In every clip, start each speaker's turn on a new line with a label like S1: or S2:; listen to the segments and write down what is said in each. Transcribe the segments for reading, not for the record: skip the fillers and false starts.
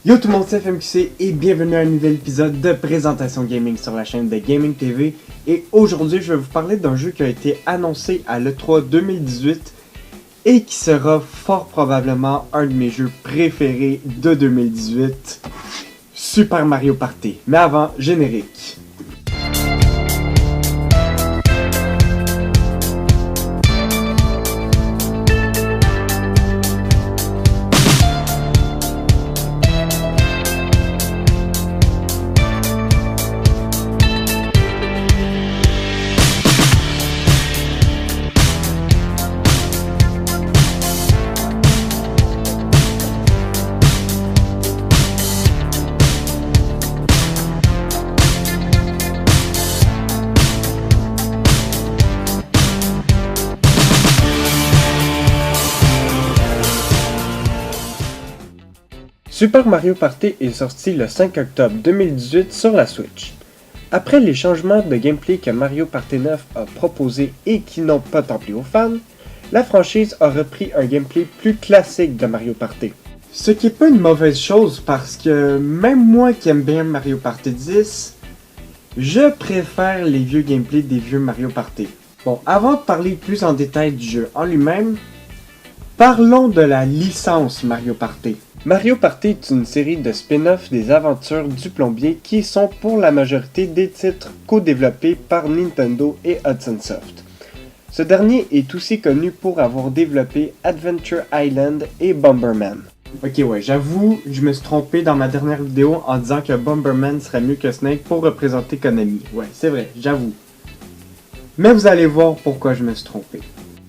S1: Yo tout le monde, c'est FMQC et bienvenue à un nouvel épisode de présentation gaming sur la chaîne de Gaming TV. Et aujourd'hui, je vais vous parler d'un jeu qui a été annoncé à l'E3 2018 et qui sera fort probablement un de mes jeux préférés de 2018, Super Mario Party. Mais avant, générique. Super Mario Party est sorti le 5 octobre 2018 sur la Switch. Après les changements de gameplay que Mario Party 9 a proposé et qui n'ont pas tant plu aux fans, la franchise a repris un gameplay plus classique de Mario Party. Ce qui n'est pas une mauvaise chose parce que même moi qui aime bien Mario Party 10, je préfère les vieux gameplays des vieux Mario Party. Bon, avant de parler plus en détail du jeu en lui-même, parlons de la licence Mario Party. Mario Party est une série de spin-off des aventures du plombier qui sont pour la majorité des titres co-développés par Nintendo et Hudson Soft. Ce dernier est aussi connu pour avoir développé Adventure Island et Bomberman. Ok ouais, j'avoue, je me suis trompé dans ma dernière vidéo en disant que Bomberman serait mieux que Snake pour représenter Konami. Ouais, c'est vrai, j'avoue. Mais vous allez voir pourquoi je me suis trompé.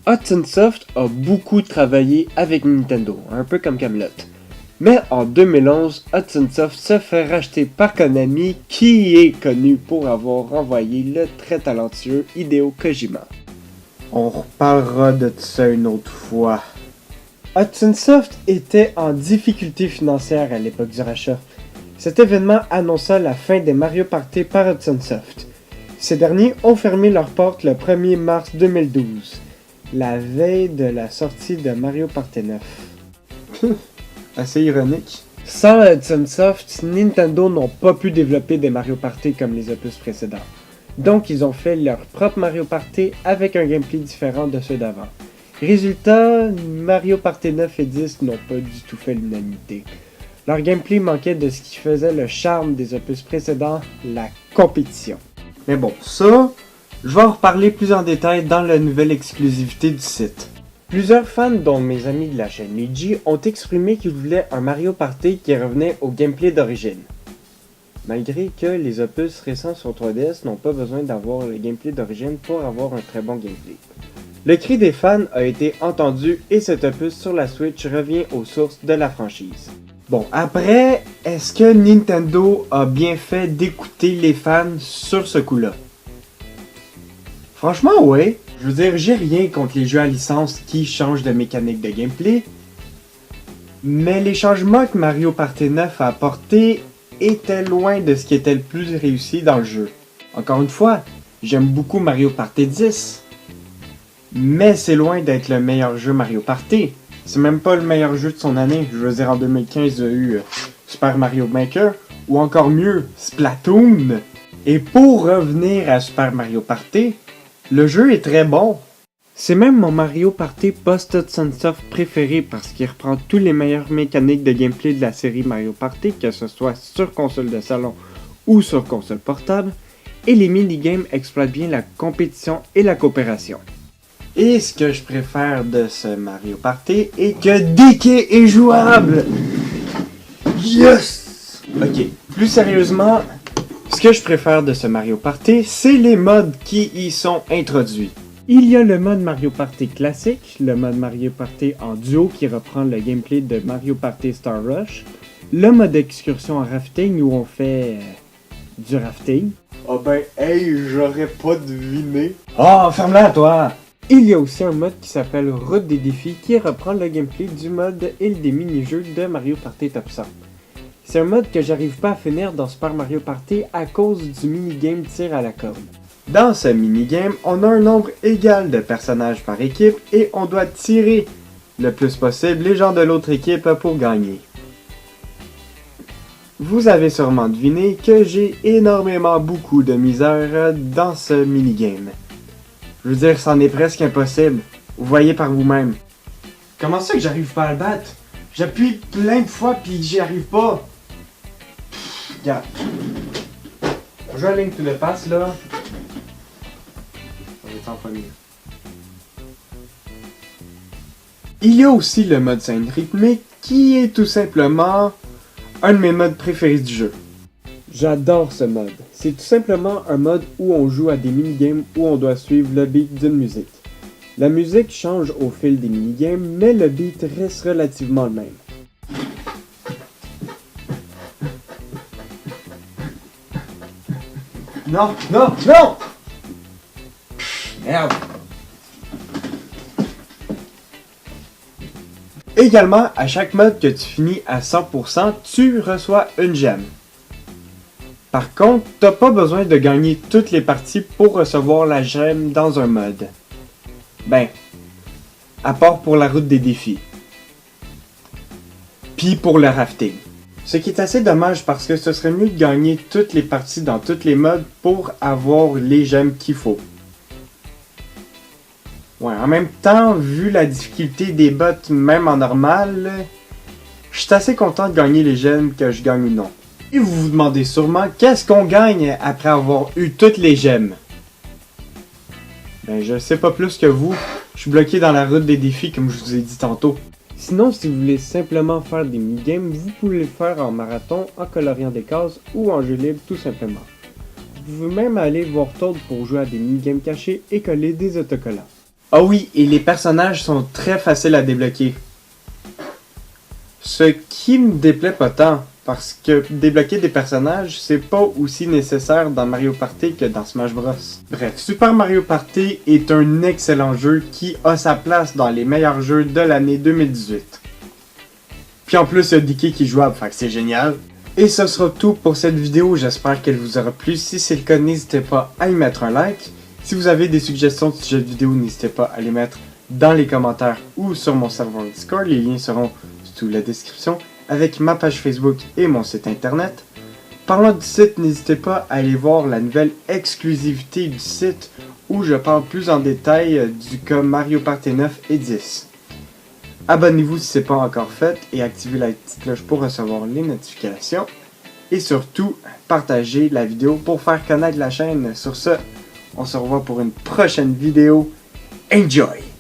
S1: Hudson Soft a beaucoup travaillé avec Nintendo, un peu comme Camelot. Mais en 2011, Hudson Soft se fait racheter par Konami, qui est connu pour avoir renvoyé le très talentueux Hideo Kojima. On reparlera de ça une autre fois. Hudson Soft était en difficulté financière à l'époque du rachat. Cet événement annonça la fin des Mario Party par Hudson Soft. Ces derniers ont fermé leurs portes le 1er mars 2012, la veille de la sortie de Mario Party 9. Assez ironique. Sans Hudson Soft, Nintendo n'ont pas pu développer des Mario Party comme les opus précédents. Donc ils ont fait leur propre Mario Party avec un gameplay différent de ceux d'avant. Résultat, Mario Party 9 et 10 n'ont pas du tout fait l'unanimité. Leur gameplay manquait de ce qui faisait le charme des opus précédents, la compétition. Mais bon, ça, je vais en reparler plus en détail dans la nouvelle exclusivité du site. Plusieurs fans, dont mes amis de la chaîne Luigi, ont exprimé qu'ils voulaient un Mario Party qui revenait au gameplay d'origine. Malgré que les opus récents sur 3DS n'ont pas besoin d'avoir le gameplay d'origine pour avoir un très bon gameplay. Le cri des fans a été entendu et cet opus sur la Switch revient aux sources de la franchise. Bon, après, est-ce que Nintendo a bien fait d'écouter les fans sur ce coup-là? Franchement, ouais. Je veux dire, j'ai rien contre les jeux à licence qui changent de mécanique de gameplay, mais les changements que Mario Party 9 a apportés étaient loin de ce qui était le plus réussi dans le jeu. Encore une fois, j'aime beaucoup Mario Party 10, mais c'est loin d'être le meilleur jeu Mario Party. C'est même pas le meilleur jeu de son année. Je veux dire, en 2015, il y a eu Super Mario Maker, ou encore mieux, Splatoon. Et pour revenir à Super Mario Party, le jeu est très bon. C'est même mon Mario Party post-Hudson Soft préféré parce qu'il reprend tous les meilleures mécaniques de gameplay de la série Mario Party, que ce soit sur console de salon ou sur console portable, et les minigames exploitent bien la compétition et la coopération. Et ce que je préfère de ce Mario Party est que DK est jouable! Yes! Ok, plus sérieusement, ce que je préfère de ce Mario Party, c'est les modes qui y sont introduits. Il y a le mode Mario Party classique, le mode Mario Party en duo qui reprend le gameplay de Mario Party Star Rush, le mode excursion en rafting où on fait du rafting. Oh ben, hey, j'aurais pas deviné. Oh, ferme-la toi! Il y a aussi un mode qui s'appelle Route des défis qui reprend le gameplay du mode île des mini-jeux de Mario Party Top 100. C'est un mode que j'arrive pas à finir dans Super Mario Party à cause du minigame tir à la corde. Dans ce minigame, on a un nombre égal de personnages par équipe et on doit tirer le plus possible les gens de l'autre équipe pour gagner. Vous avez sûrement deviné que j'ai beaucoup de misère dans ce minigame. Je veux dire, c'en est presque impossible. Vous voyez par vous-même. Comment ça que j'arrive pas à le battre? J'appuie plein de fois pis j'y arrive pas. Regarde. Je joue à Link to the Past là. Ça va être en premier. Il y a aussi le mode scène rythmique qui est tout simplement un de mes modes préférés du jeu. J'adore ce mode. C'est tout simplement un mode où on joue à des minigames où on doit suivre le beat d'une musique. La musique change au fil des minigames, mais le beat reste relativement le même. Non, non, non! Merde! Également, à chaque mode que tu finis à 100%, tu reçois une gemme. Par contre, t'as pas besoin de gagner toutes les parties pour recevoir la gemme dans un mode. Ben, à part pour la route des défis. Puis pour le rafting. Ce qui est assez dommage parce que ce serait mieux de gagner toutes les parties dans tous les modes pour avoir les gemmes qu'il faut. Ouais, en même temps, vu la difficulté des bots même en normal, je suis assez content de gagner les gemmes que je gagne ou non. Et vous vous demandez sûrement qu'est-ce qu'on gagne après avoir eu toutes les gemmes. Ben je sais pas plus que vous, je suis bloqué dans la route des défis comme je vous ai dit tantôt. Sinon, si vous voulez simplement faire des minigames, vous pouvez le faire en marathon, en coloriant des cases ou en jeu libre tout simplement. Vous pouvez même aller voir Toad pour jouer à des minigames cachés et coller des autocollants. Ah oui, et les personnages sont très faciles à débloquer. Ce qui me déplaît pas tant, parce que débloquer des personnages, c'est pas aussi nécessaire dans Mario Party que dans Smash Bros. Bref, Super Mario Party est un excellent jeu qui a sa place dans les meilleurs jeux de l'année 2018. Puis en plus, il y a Dicky qui est jouable, fait que c'est génial. Et ce sera tout pour cette vidéo, j'espère qu'elle vous aura plu. Si c'est le cas, n'hésitez pas à y mettre un like. Si vous avez des suggestions de sujets de vidéo, n'hésitez pas à les mettre dans les commentaires ou sur mon serveur Discord. Les liens seront sous la description avec ma page Facebook et mon site internet. Parlant du site, n'hésitez pas à aller voir la nouvelle exclusivité du site où je parle plus en détail du cas Mario Party 9 et 10. Abonnez-vous si ce n'est pas encore fait et activez la petite cloche pour recevoir les notifications. Et surtout, partagez la vidéo pour faire connaître la chaîne. Sur ce, on se revoit pour une prochaine vidéo. Enjoy!